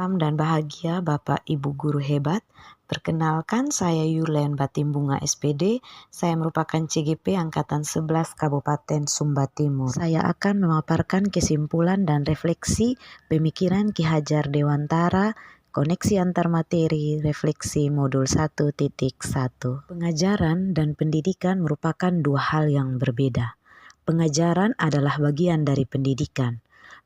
Salam dan bahagia Bapak Ibu Guru hebat. Perkenalkan saya Yulen Batimbunga SPD. Saya merupakan CGP Angkatan 11 Kabupaten Sumba Timur. Saya akan memaparkan kesimpulan dan refleksi pemikiran Ki Hajar Dewantara, koneksi antar materi, refleksi modul 1.1. Pengajaran dan pendidikan merupakan dua hal yang berbeda. Pengajaran adalah bagian dari pendidikan.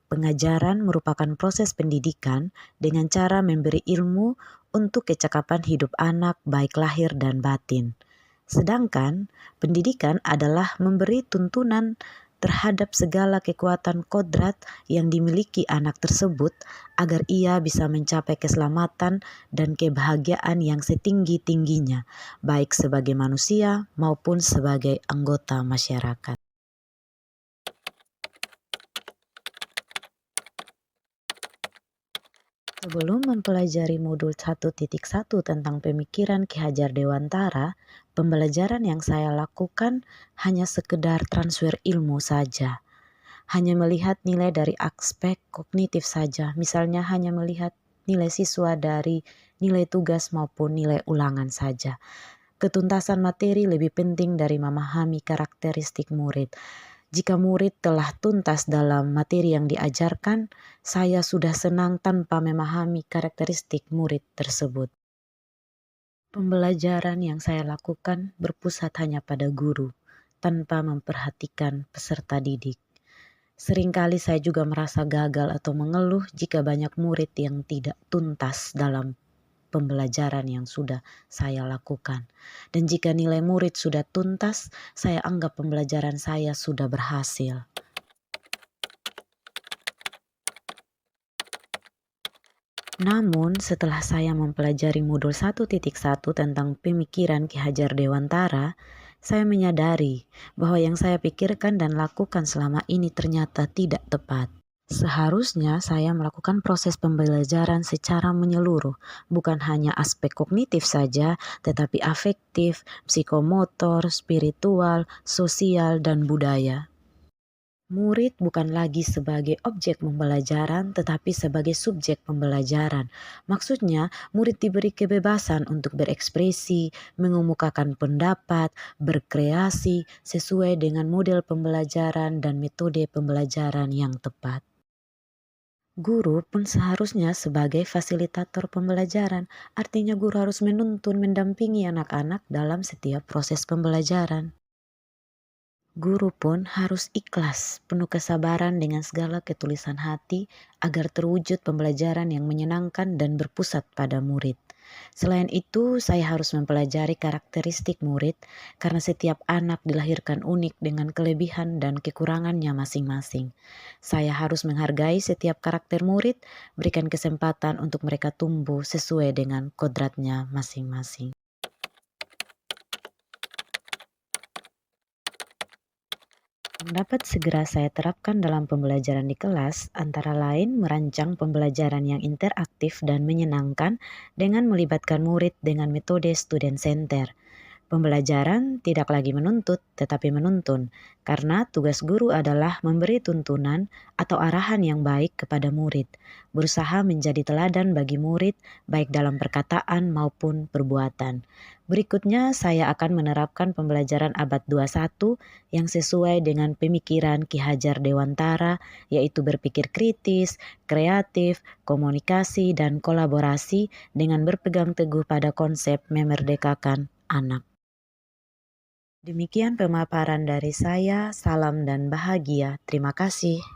Pengajaran merupakan proses pendidikan dengan cara memberi ilmu untuk kecakapan hidup anak baik lahir dan batin. Sedangkan pendidikan adalah memberi tuntunan terhadap segala kekuatan kodrat yang dimiliki anak tersebut agar ia bisa mencapai keselamatan dan kebahagiaan yang setinggi-tingginya, baik sebagai manusia maupun sebagai anggota masyarakat. Sebelum mempelajari modul 1.1 tentang pemikiran Ki Hajar Dewantara, pembelajaran yang saya lakukan hanya sekedar transfer ilmu saja. Hanya melihat nilai dari aspek kognitif saja, misalnya hanya melihat nilai siswa dari nilai tugas maupun nilai ulangan saja. Ketuntasan materi lebih penting dari memahami karakteristik murid. Jika murid telah tuntas dalam materi yang diajarkan, saya sudah senang tanpa memahami karakteristik murid tersebut. Pembelajaran yang saya lakukan berpusat hanya pada guru, tanpa memperhatikan peserta didik. Seringkali saya juga merasa gagal atau mengeluh jika banyak murid yang tidak tuntas dalam pembelajaran yang sudah saya lakukan. Dan jika nilai murid sudah tuntas, saya anggap pembelajaran saya sudah berhasil. Namun, setelah saya mempelajari modul 1.1 tentang pemikiran Ki Hajar Dewantara, saya menyadari bahwa yang saya pikirkan dan lakukan selama ini ternyata tidak tepat. Seharusnya saya melakukan proses pembelajaran secara menyeluruh, bukan hanya aspek kognitif saja, tetapi afektif, psikomotor, spiritual, sosial, dan budaya. Murid bukan lagi sebagai objek pembelajaran, tetapi sebagai subjek pembelajaran. Maksudnya, murid diberi kebebasan untuk berekspresi, mengemukakan pendapat, berkreasi sesuai dengan model pembelajaran dan metode pembelajaran yang tepat. Guru pun seharusnya sebagai fasilitator pembelajaran, artinya guru harus menuntun, mendampingi anak-anak dalam setiap proses pembelajaran. Guru pun harus ikhlas, penuh kesabaran dengan segala ketulisan hati agar terwujud pembelajaran yang menyenangkan dan berpusat pada murid. Selain itu, saya harus mempelajari karakteristik murid karena setiap anak dilahirkan unik dengan kelebihan dan kekurangannya masing-masing. Saya harus menghargai setiap karakter murid, berikan kesempatan untuk mereka tumbuh sesuai dengan kodratnya masing-masing. Yang dapat segera saya terapkan dalam pembelajaran di kelas antara lain merancang pembelajaran yang interaktif dan menyenangkan dengan melibatkan murid dengan metode student center. Pembelajaran tidak lagi menuntut tetapi menuntun, karena tugas guru adalah memberi tuntunan atau arahan yang baik kepada murid, berusaha menjadi teladan bagi murid baik dalam perkataan maupun perbuatan. Berikutnya saya akan menerapkan pembelajaran abad 21 yang sesuai dengan pemikiran Ki Hajar Dewantara, yaitu berpikir kritis, kreatif, komunikasi, dan kolaborasi dengan berpegang teguh pada konsep memerdekakan anak. Demikian pemaparan dari saya, salam dan bahagia. Terima kasih.